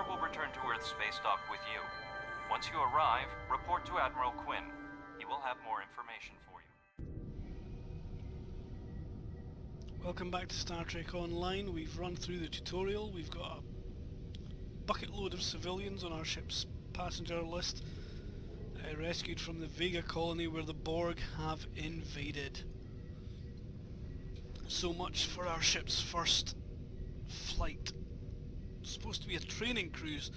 Azura will return to Earth Spacedock with you. Once you arrive, report to Admiral Quinn. He will have more information for you. Welcome back to Star Trek Online. We've run through the tutorial. We've got a bucket load of civilians on our ship's passenger list, rescued from the Vega colony where the Borg have invaded. So much for our ship's first flight. It's supposed to be a training cruise,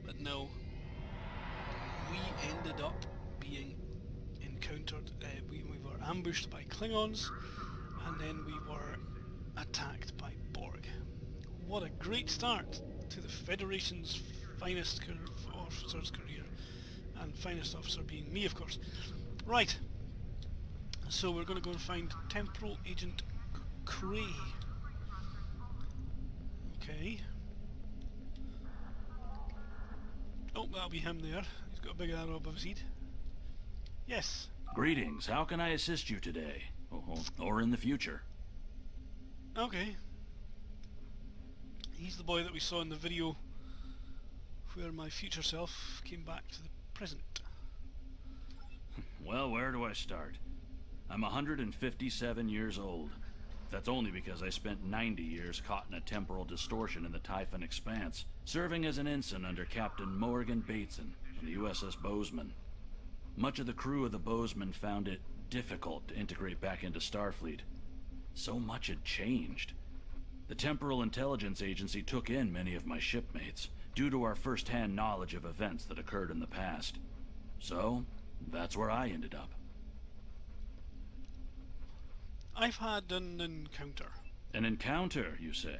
but no. We ended up being encountered. We were ambushed by Klingons, and then we were attacked by Borg. What a great start to the Federation's finest officer's career, and finest officer being me, of course. Right, so we're going to go and find Temporal Agent Cray. Okay. Oh, that'll be him there. He's got a big arrow above his head. Yes. Greetings. How can I assist you today? Or in the future? Okay. He's the boy that we saw in the video where my future self came back to the present. Well, where do I start? I'm 157 years old. That's only because I spent 90 years caught in a temporal distortion in the Typhon Expanse, serving as an ensign under Captain Morgan Bateson on the USS Bozeman. Much of the crew of the Bozeman found it difficult to integrate back into Starfleet. So much had changed. The Temporal Intelligence Agency took in many of my shipmates, due to our first-hand knowledge of events that occurred in the past. So, that's where I ended up. I've had an encounter. An encounter, you say?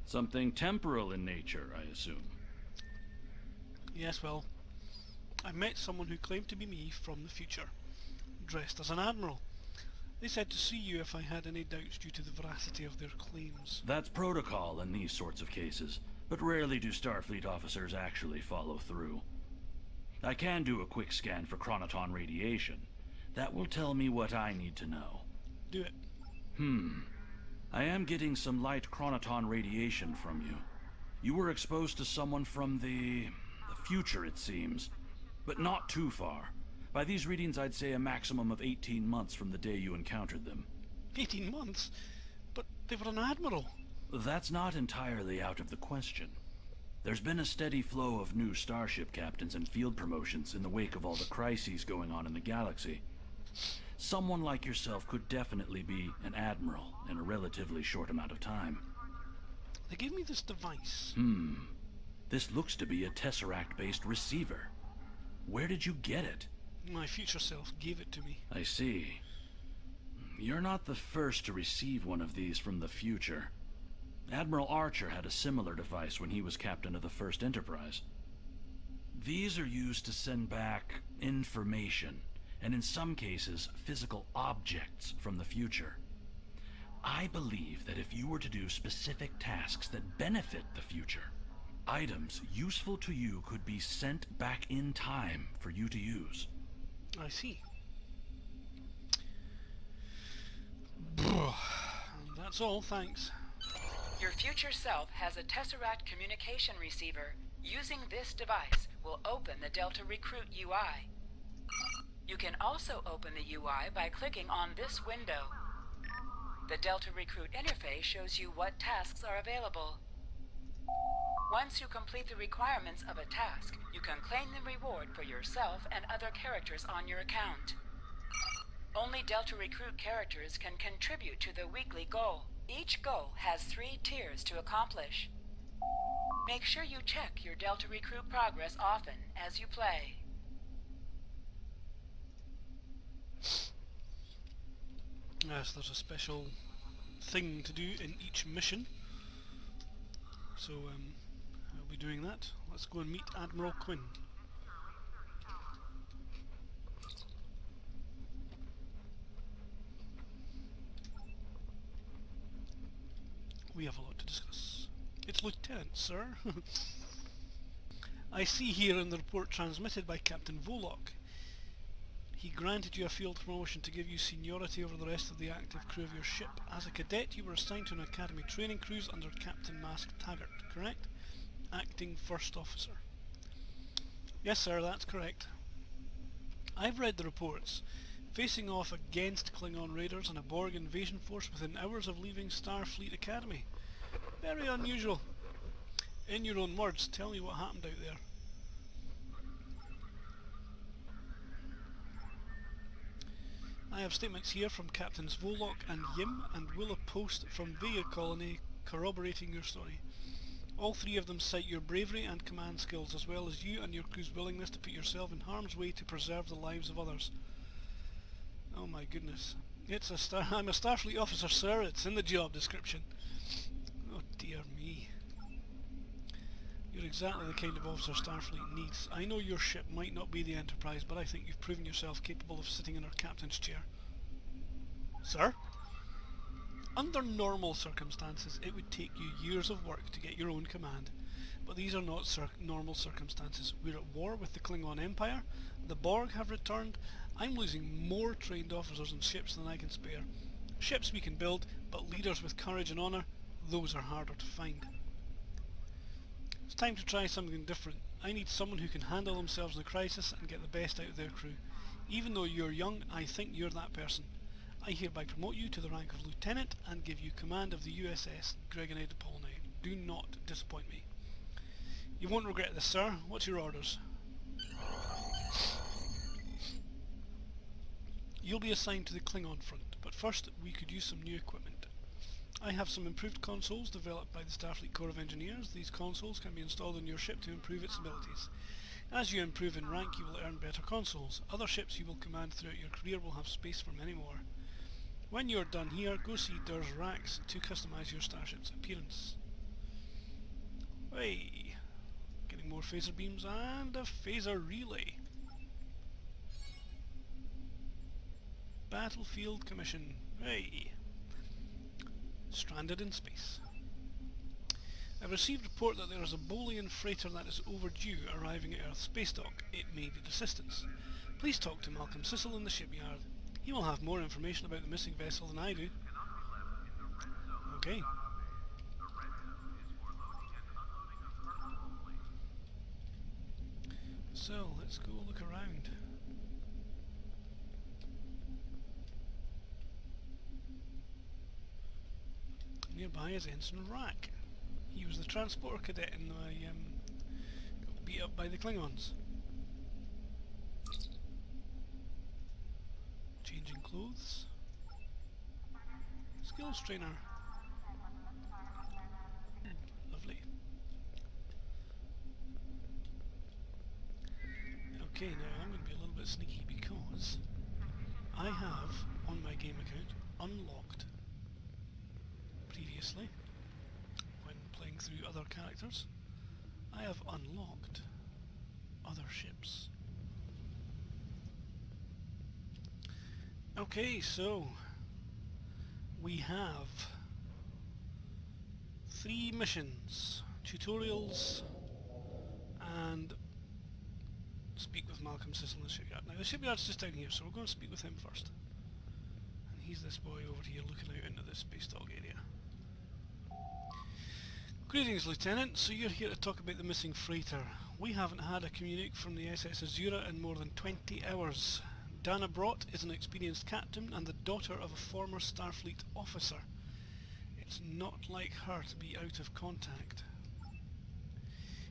Something temporal in nature, I assume. Yes, well, I met someone who claimed to be me from the future, dressed as an admiral. They said to see you if I had any doubts due to the veracity of their claims. That's protocol in these sorts of cases, but rarely do Starfleet officers actually follow through. I can do a quick scan for chronoton radiation. That will tell me what I need to know. Do it. I am getting some light chronoton radiation from you. You were exposed to someone from the future, it seems. But not too far. By these readings, I'd say a maximum of 18 months from the day you encountered them. 18 months? But they were an admiral. That's not entirely out of the question. There's been a steady flow of new starship captains and field promotions in the wake of all the crises going on in the galaxy. Someone like yourself could definitely be an admiral in a relatively short amount of time. They gave me this device. This looks to be a Tesseract-based receiver. Where did you get it? My future self gave it to me. I see. You're not the first to receive one of these from the future. Admiral Archer had a similar device when he was captain of the First Enterprise. These are used to send back information, and in some cases, physical objects from the future. I believe that if you were to do specific tasks that benefit the future, items useful to you could be sent back in time for you to use. I see. That's all, thanks. Your future self has a Tesseract communication receiver. Using this device will open the Delta Recruit UI. You can also open the UI by clicking on this window. The Delta Recruit interface shows you what tasks are available. Once you complete the requirements of a task, you can claim the reward for yourself and other characters on your account. Only Delta Recruit characters can contribute to the weekly goal. Each goal has 3 tiers to accomplish. Make sure you check your Delta Recruit progress often as you play. Yes, there's a special thing to do in each mission. So, I'll be doing that. Let's go and meet Admiral Quinn. We have a lot to discuss. It's Lieutenant, sir. I see here in the report transmitted by Captain Volok, he granted you a field promotion to give you seniority over the rest of the active crew of your ship. As a cadet, you were assigned to an academy training cruise under Captain Mask Taggart, correct? Acting First Officer. Yes, sir, that's correct. I've read the reports. Facing off against Klingon raiders and a Borg invasion force within hours of leaving Starfleet Academy. Very unusual. In your own words, tell me what happened out there. I have statements here from Captains Volok and Yim and Willa Post from Vega Colony corroborating your story. All three of them cite your bravery and command skills, as well as you and your crew's willingness to put yourself in harm's way to preserve the lives of others. Oh my goodness. I'm a Starfleet officer, sir. It's in the job description. Oh dear me. You're exactly the kind of officer Starfleet needs. I know your ship might not be the Enterprise, but I think you've proven yourself capable of sitting in our captain's chair. Sir? Under normal circumstances, it would take you years of work to get your own command. But these are not normal circumstances. We're at war with the Klingon Empire, the Borg have returned, I'm losing more trained officers and ships than I can spare. Ships we can build, but leaders with courage and honour, those are harder to find. It's time to try something different. I need someone who can handle themselves in a crisis and get the best out of their crew. Even though you're young, I think you're that person. I hereby promote you to the rank of Lieutenant and give you command of the USS Gregonide Polonai. Do not disappoint me. You won't regret this, sir. What's your orders? You'll be assigned to the Klingon front, but first we could use some new equipment. I have some improved consoles developed by the Starfleet Corps of Engineers. These consoles can be installed on your ship to improve its abilities. As you improve in rank, you will earn better consoles. Other ships you will command throughout your career will have space for many more. When you're done here, go see Dur's racks to customize your starship's appearance. Hey, getting more phaser beams and a phaser relay. Battlefield Commission. Hey. Stranded in space. I've received report that there is a Bolian freighter that is overdue arriving at Earth Spacedock. It may need assistance. Please talk to Malcolm Cecil in the shipyard. He will have more information about the missing vessel than I do. Okay. So, let's go look around. Nearby is Ensign Rack. He was the transporter cadet in the got beat up by the Klingons. Changing clothes. Skills trainer. Lovely. Okay, now I'm going to be a little bit sneaky because I have, on my game account, unlocked previously, when playing through other characters, I have unlocked other ships. Okay, so we have 3 missions, tutorials, and speak with Malcolm Cecil in the shipyard. Now the shipyard's just down here, so we're going to speak with him first. And he's this boy over here looking out into the space dock area. Greetings, Lieutenant. So you're here to talk about the missing freighter. We haven't had a communique from the SS Azura in more than 20 hours. Dana Brott is an experienced captain and the daughter of a former Starfleet officer. It's not like her to be out of contact.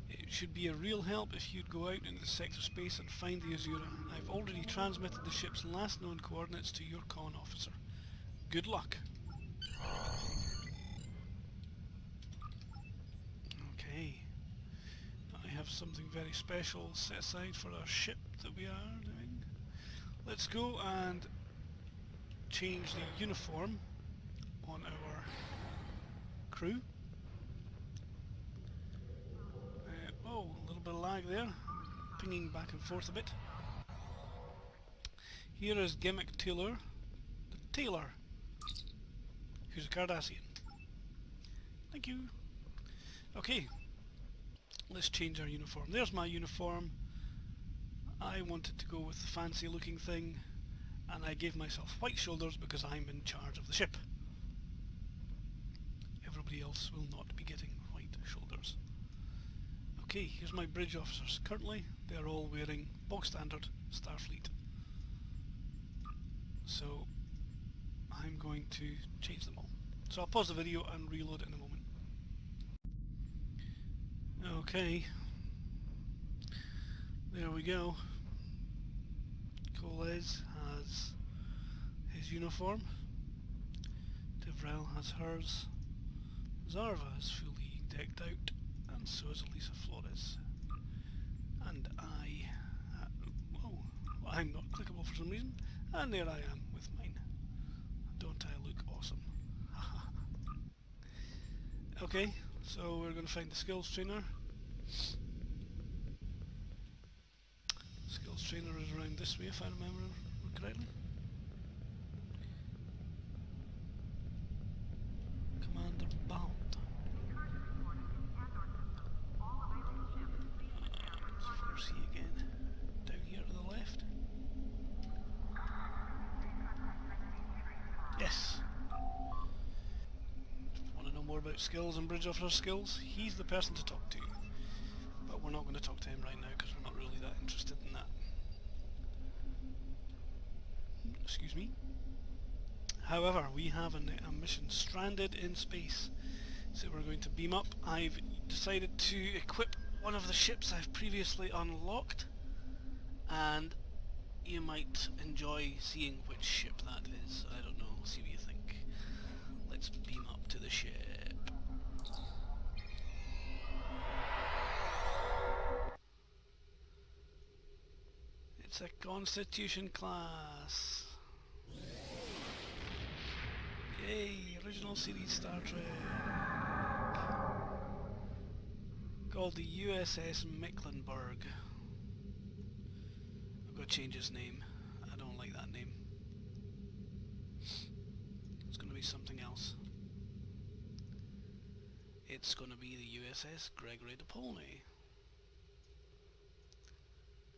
It should be a real help if you'd go out into the sector space and find the Azura. I've already transmitted the ship's last known coordinates to your con officer. Good luck. Okay. I have something very special set aside for our ship that we are doing. Let's go and change the uniform on our crew. Oh, a little bit of lag there, pinging back and forth a bit. Here is Gimmick Taylor, the tailor, who's a Cardassian. Thank you. Okay, let's change our uniform. There's my uniform. I wanted to go with the fancy looking thing, and I gave myself white shoulders because I'm in charge of the ship. Everybody else will not be getting white shoulders. Okay, here's my bridge officers. Currently, they're all wearing bog standard Starfleet. So, I'm going to change them all. So I'll pause the video and reload it in a moment. Okay. There we go. Coles has his uniform. Devrel has hers. Zarva is fully decked out, and so is Elisa Flores. And whoa, I'm not clickable for some reason, and there I am with mine. Don't I look awesome? Okay, so we're going to find the skills trainer. Skills trainer is around this way if I remember correctly. Commander Balt. Where's he again? Down here to the left? Yes. Want to know more about skills and bridge officer skills? He's the person to talk to. But we're not going to talk to him right now because we're not really that interested in that. Excuse me. However, we have a mission stranded in space. So we're going to beam up. I've decided to equip one of the ships I've previously unlocked, and you might enjoy seeing which ship that is. I don't know, see what you think. Let's beam up to the ship. It's a Constitution class. Yay, original series Star Trek. Called the USS Mecklenburg. I've got to change his name. I don't like that name. It's going to be something else. It's going to be the USS Gregory DePaulney.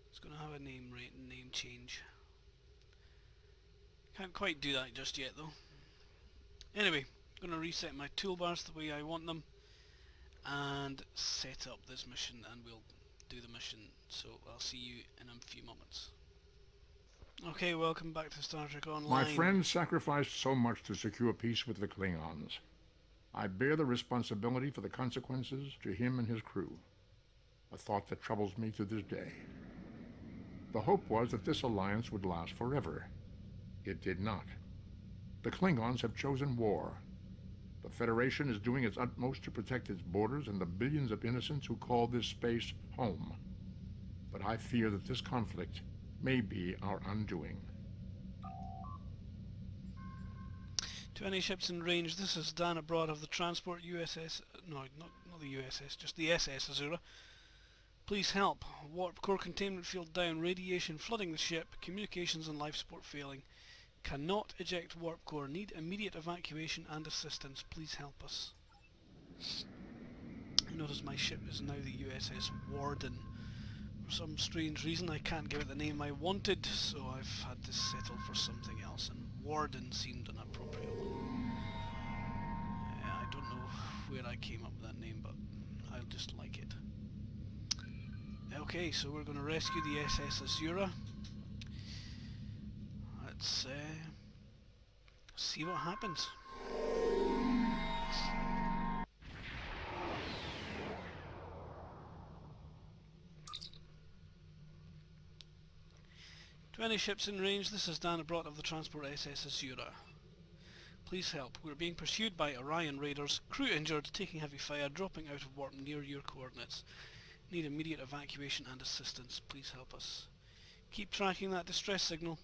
It's going to have a name change. Can't quite do that just yet though. Anyway, I'm going to reset my toolbars the way I want them and set up this mission, and we'll do the mission. So I'll see you in a few moments. Okay, welcome back to Star Trek Online. My friend sacrificed so much to secure peace with the Klingons. I bear the responsibility for the consequences to him and his crew. A thought that troubles me to this day. The hope was that this alliance would last forever. It did not. The Klingons have chosen war. The Federation is doing its utmost to protect its borders and the billions of innocents who call this space home. But I fear that this conflict may be our undoing. To any ships in range, this is Dan Abroad of the transport USS... No, not the USS, just the SS Azura. Please help. Warp core containment field down, radiation flooding the ship, communications and life support failing. Cannot eject warp core. Need immediate evacuation and assistance. Please help us. I notice my ship is now the USS Warden. For some strange reason I can't give it the name I wanted, so I've had to settle for something else, and Warden seemed an appropriate one. I don't know where I came up with that name, but I just like it. Okay, so we're going to rescue the SS Azura. Let's see what happens. To any ships in range, this is Dan Abroad of the transport SS Azura. Please help. We're being pursued by Orion raiders. Crew injured, taking heavy fire, dropping out of warp near your coordinates. Need immediate evacuation and assistance. Please help us. Keep tracking that distress signal.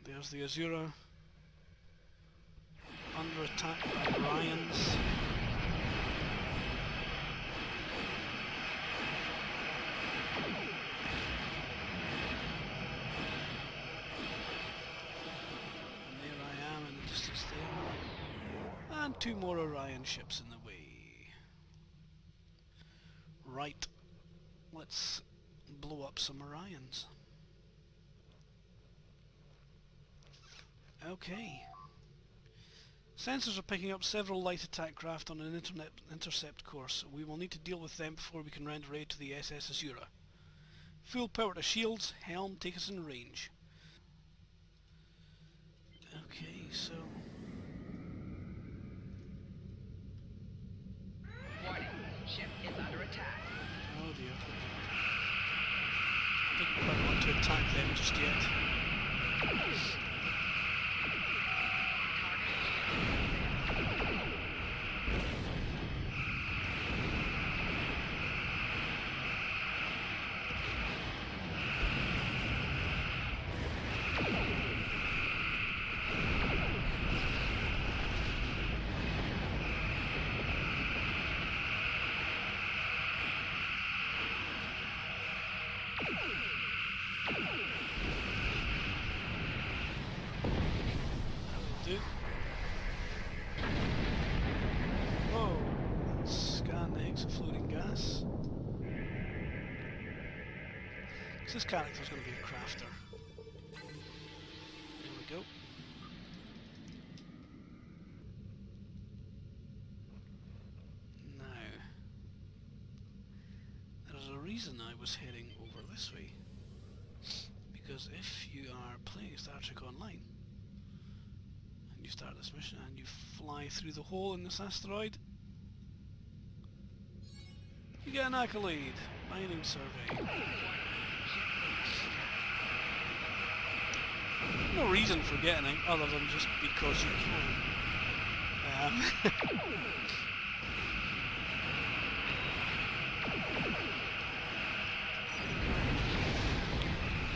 There's the Azura. Under attack by Orions. And there I am in the distance there. And two more Orion ships in the way. Right. Let's blow up some Orions. Okay. Sensors are picking up several light attack craft on an intercept course. We will need to deal with them before we can render aid to the SS Azura. Full power to shields. Helm, take us in range. Okay, so... Warning, ship is under attack. Oh dear. Didn't quite want to attack them just yet. Do. Whoa! Scan the exafloating gas. This character's going to be a crafter. There we go. Now, there's a reason I was heading over this way. Because if you are playing Star Trek Online, and you start this mission and you fly through the hole in this asteroid, you get an accolade, mining survey. No reason for getting it other than just because you can.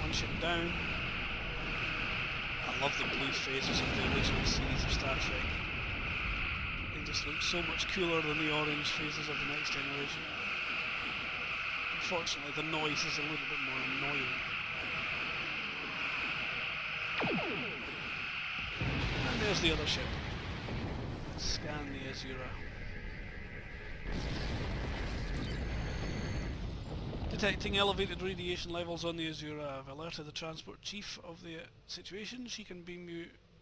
One ship down. I love the blue phases of the original series of Star Trek. They just look so much cooler than the orange phases of the Next Generation. Unfortunately, the noise is a little bit more annoying. And there's the other ship. Scan the Azura. Detecting elevated radiation levels on the Azura. I've alerted the transport chief of the situation. She can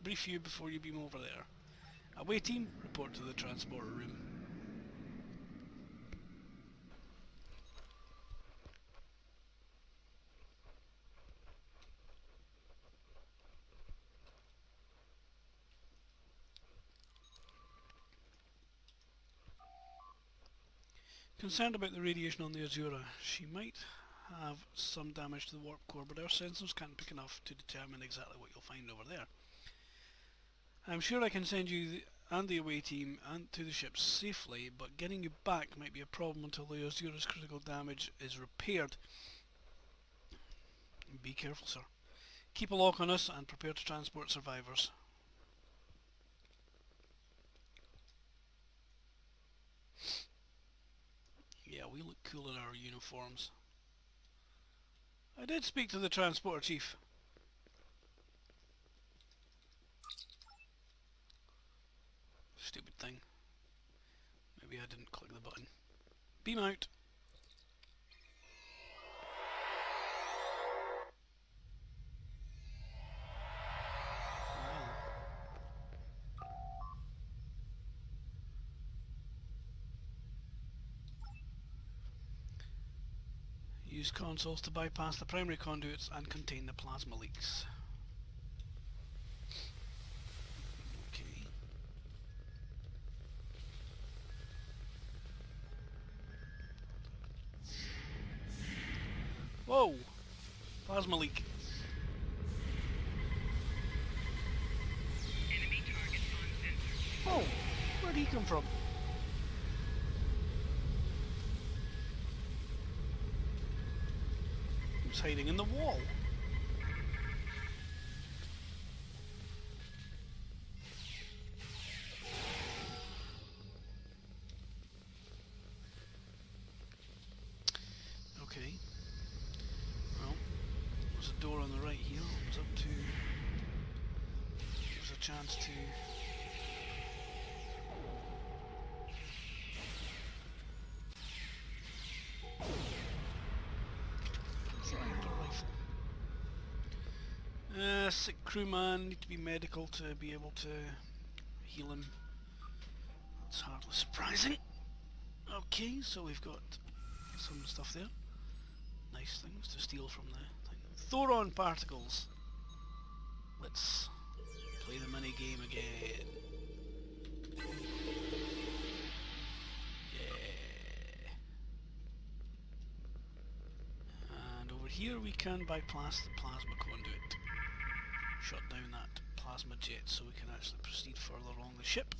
brief you before you beam over there. Away team, report to the transporter room. Concerned about the radiation on the Azura. She might have some damage to the warp core, but our sensors can't pick enough to determine exactly what you'll find over there. I'm sure I can send you and the away team and to the ship safely, but getting you back might be a problem until the Azura's critical damage is repaired. Be careful, sir. Keep a lock on us and prepare to transport survivors. Yeah, we look cool in our uniforms. I did speak to the transporter chief. Stupid thing. Maybe I didn't click the button. Beam out. Use consoles to bypass the primary conduits and contain the plasma leaks. Okay. Whoa! Plasma leak. Enemy targets on sensor. Oh! Where'd he come from? Hiding in the wall. Okay. Well, there's a door on the right here. It's up to... Gives a chance to... Sick crewman, need to be medical to be able to heal him. It's hardly surprising. Okay, so we've got some stuff there. Nice things to steal from the thing. Thoron particles. Let's play the mini game again. Yeah. And over here we can bypass the plasma conduit. Shut down that plasma jet so we can actually proceed further along the ship.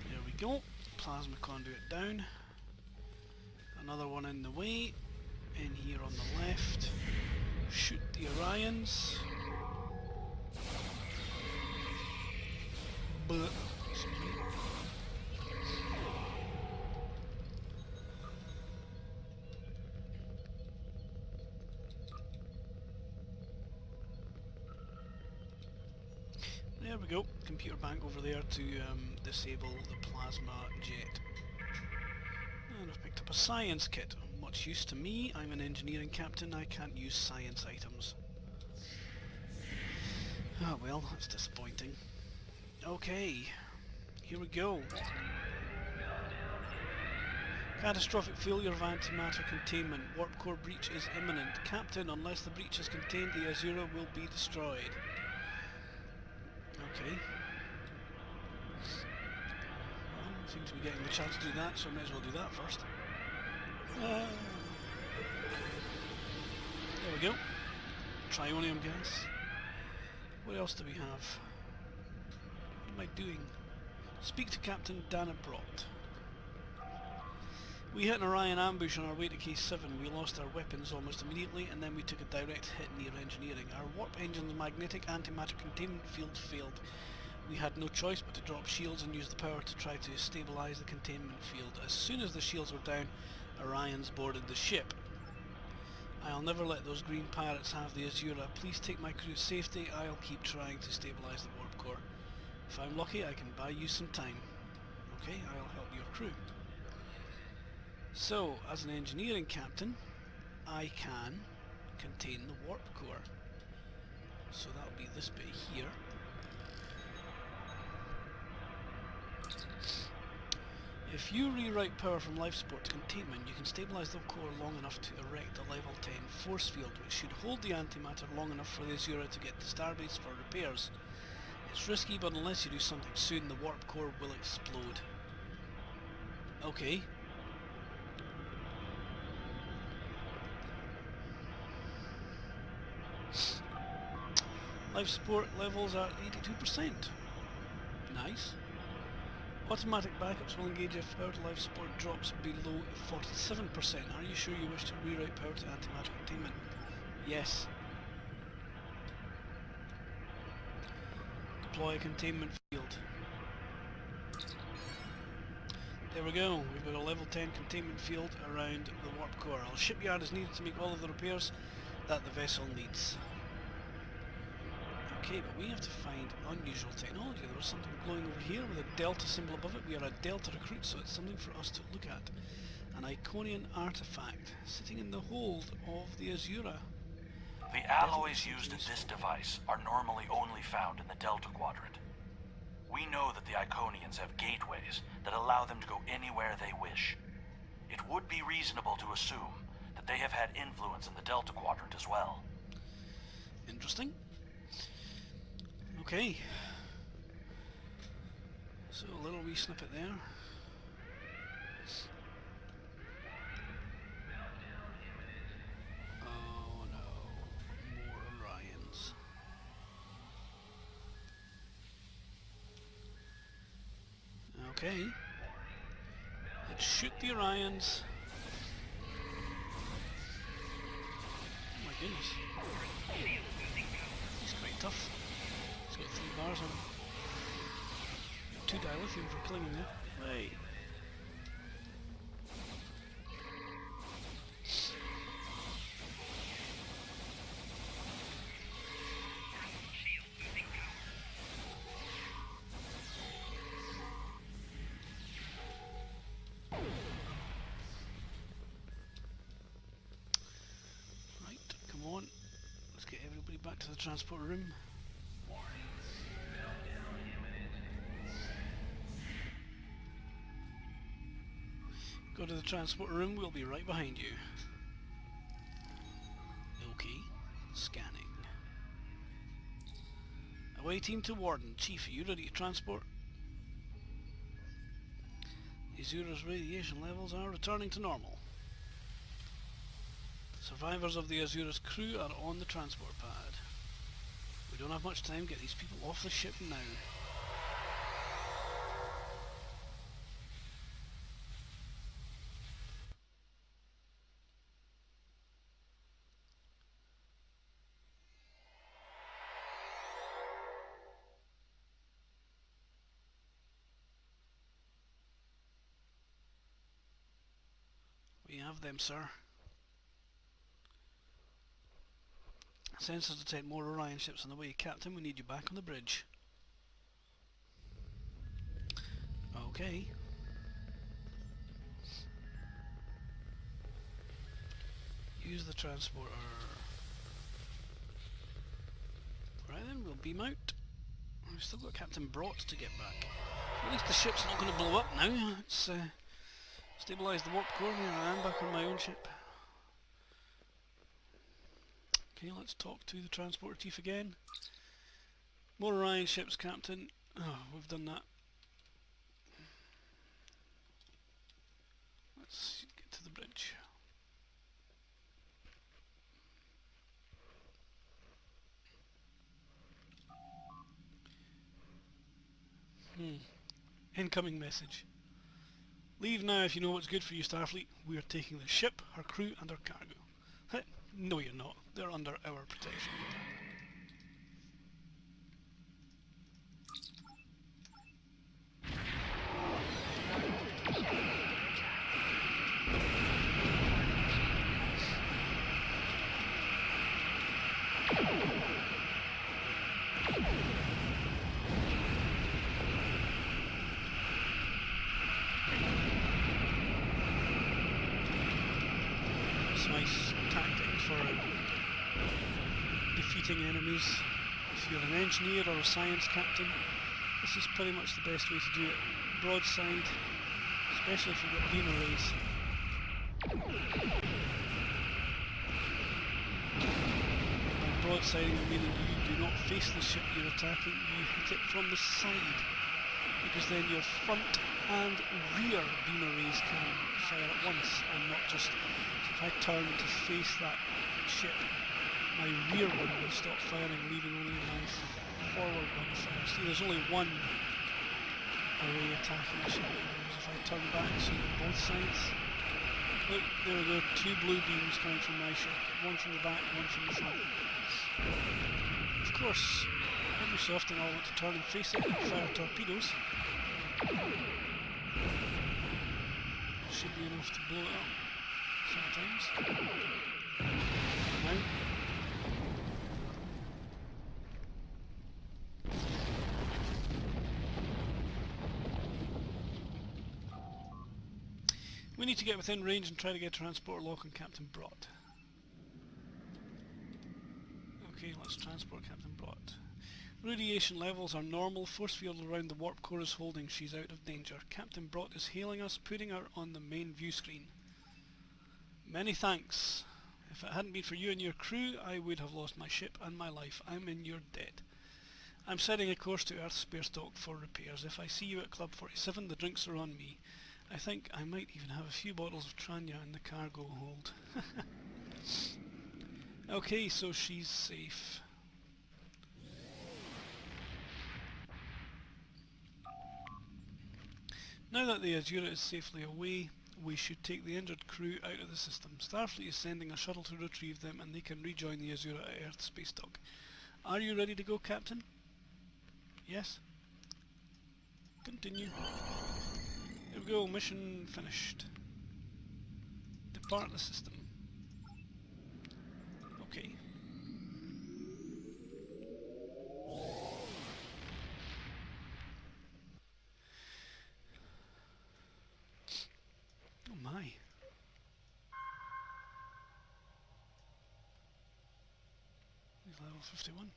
There we go. Plasma conduit down. Another one in the way. In here on the left. Shoot the Orions. Excuse me. There we go. Computer bank over there to disable the plasma jet. And I've picked up a science kit. Much use to me. I'm an engineering captain. I can't use science items. Ah well, that's disappointing. Okay, here we go. Catastrophic failure of antimatter containment. Warp core breach is imminent. Captain, unless the breach is contained, the Azura will be destroyed. Okay. Well, seems to be getting the chance to do that, so I may as well do that first. There we go. Trionium gas. What else do we have? What am I doing? Speak to Captain Danabrot. We hit an Orion ambush on our way to K7. We lost our weapons almost immediately, and then we took a direct hit near engineering. Our warp engine's magnetic antimatter containment field failed. We had no choice but to drop shields and use the power to try to stabilize the containment field. As soon as the shields were down, Orions boarded the ship. I'll never let those green pirates have the Azura. Please take my crew to safety. I'll keep trying to stabilize the warp core. If I'm lucky, I can buy you some time. Okay, I'll help your crew. So, as an engineering captain, I can contain the warp core. So that'll be this bit here. If you rewrite power from life support to containment, you can stabilize the core long enough to erect a level 10 force field, which should hold the antimatter long enough for the Azura to get to Starbase for repairs. It's risky, but unless you do something soon, the warp core will explode. Okay. Life support levels are 82%. Nice. Automatic backups will engage if power to life support drops below 47%. Are you sure you wish to rewrite power to antimatter containment? Yes. Deploy a containment field. There we go. We've got a level 10 containment field around the warp core. Our shipyard is needed to make all of the repairs that the vessel needs. Okay, but we have to find unusual technology. There was something glowing over here with a delta symbol above it. We are a delta recruit, so it's something for us to look at. An Iconian artifact sitting in the hold of the Azura. The alloys used in this device are normally only found in the Delta Quadrant. We know that the Iconians have gateways that allow them to go anywhere they wish. It would be reasonable to assume that they have had influence in the Delta Quadrant as well. Interesting. Okay. So a little wee snippet there. Oh no, more Orions. Okay. Let's shoot the Orions. Oh my goodness. He's quite tough. He's got 3 bars on him. 2 dilithium for killing him there. Hey. Right, come on. Let's get everybody back to the transport room. Go to the transport room, we'll be right behind you. Okay, scanning. Away team to Warden. Chief, are you ready to transport? Azura's radiation levels are returning to normal. Survivors of the Azura's crew are on the transport pad. We don't have much time, get these people off the ship now. We have them, sir. Sensors detect more Orion ships on the way. Captain, we need you back on the bridge. Okay. Use the transporter. Right then, we'll beam out. We've still got Captain Brott to get back. At least the ship's not going to blow up now. It's stabilised the warp core. Here I am back on my own ship. Okay, let's talk to the transporter chief again. More Orion ships, Captain. Oh, we've done that. Let's get to the bridge. Incoming message. Leave now if you know what's good for you, Starfleet. We are taking the ship, her crew and her cargo. No, you're not. They're under our protection. It's nice tactic for defeating enemies. If you're an engineer or a science captain, this is pretty much the best way to do it. Broadside, especially if you've got beam arrays. By broadsiding, meaning you do not face the ship you're attacking, you hit it from the side, because then your front and rear beam arrays can fire at once and not just. If I turn to face that ship, my rear one will stop firing, leaving only my forward one fire. See, there's only one array attacking the ship, whereas if I turn back, see both sides. Look, there we go, two blue beams coming from my ship, one from the back, one from the front. Of course, every so often I'll want to turn and face it and fire torpedoes. Should be enough to blow it up sometimes. Now. We need to get within range and try to get a transport lock on Captain Brott. Okay, let's transport Captain Brott. Radiation levels are normal. Force field around the warp core is holding. She's out of danger. Captain Brott is hailing us, putting her on the main view screen. Many thanks. If it hadn't been for you and your crew, I would have lost my ship and my life. I'm in your debt. I'm setting a course to Earth Spacedock for repairs. If I see you at Club 47, the drinks are on me. I think I might even have a few bottles of Tranya in the cargo hold. Okay, so she's safe. Now that the Azura is safely away, we should take the injured crew out of the system. Starfleet is sending a shuttle to retrieve them and they can rejoin the Azura at Earth Spacedock. Are you ready to go, Captain? Yes? Continue. Here we go, mission finished. Depart the system. Okay. Oh my. He's level 51.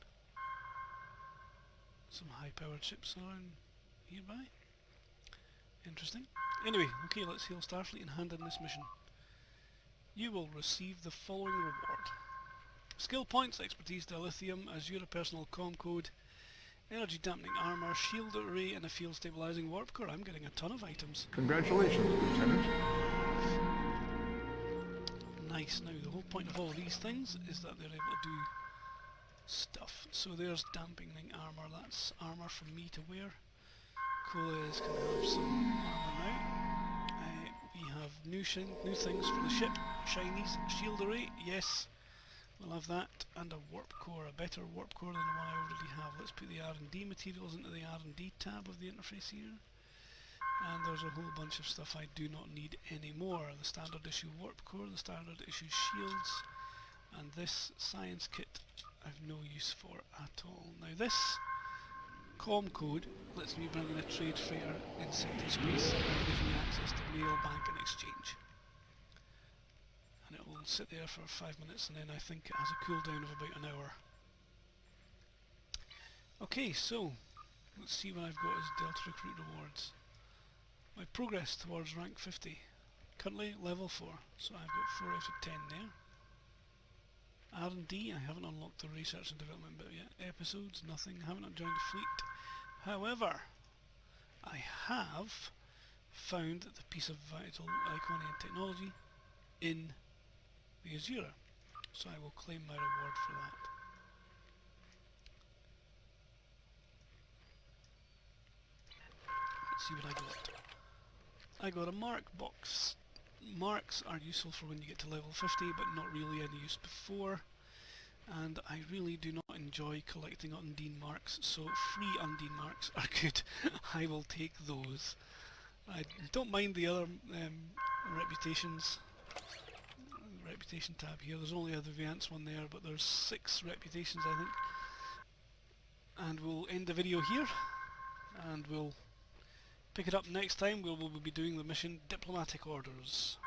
Some high-powered ships around nearby. Interesting. Anyway, okay, let's hail Starfleet and hand in this mission. You will receive the following reward. Skill points, expertise dilithium, Azura personal comm code, energy dampening armor, shield array, and a field stabilizing warp core. I'm getting a ton of items. Congratulations, Lieutenant. Nice. Now the whole point of all these things is that they're able to do stuff. So there's dampening armor. That's armor for me to wear. Coles can have some armor now. We have new things for the ship. Shinies, shield array, yes, we'll have that, and a warp core, a better warp core than the one I already have. Let's put the R&D materials into the R&D tab of the interface here. And there's a whole bunch of stuff I do not need anymore. The standard issue warp core, the standard issue shields, and this science kit I've no use for at all. Now this comm code lets me bring in a trade freighter in sector space and gives me access to mail, bank and exchange. And it will sit there for 5 minutes, and then I think it has a cooldown of about an hour. Okay, so let's see what I've got as Delta Recruit rewards. My progress towards rank 50. Currently level 4, so I've got 4 out of 10 there. R&D, I haven't unlocked the research and development bit yet. Episodes, nothing. Haven't joined the fleet. However, I have found the piece of vital Iconian technology in the Azura, so I will claim my reward for that. Let's see what I got. I got a mark box. Marks are useful for when you get to level 50, but not really any use before. And I really do not enjoy collecting Undine marks, so free Undine marks are good. I will take those. I don't mind the other reputations. Reputation tab here. There's only a Deviance one there, but there's 6 reputations I think. And we'll end the video here, and we'll pick it up next time where we'll be doing the mission Diplomatic Orders.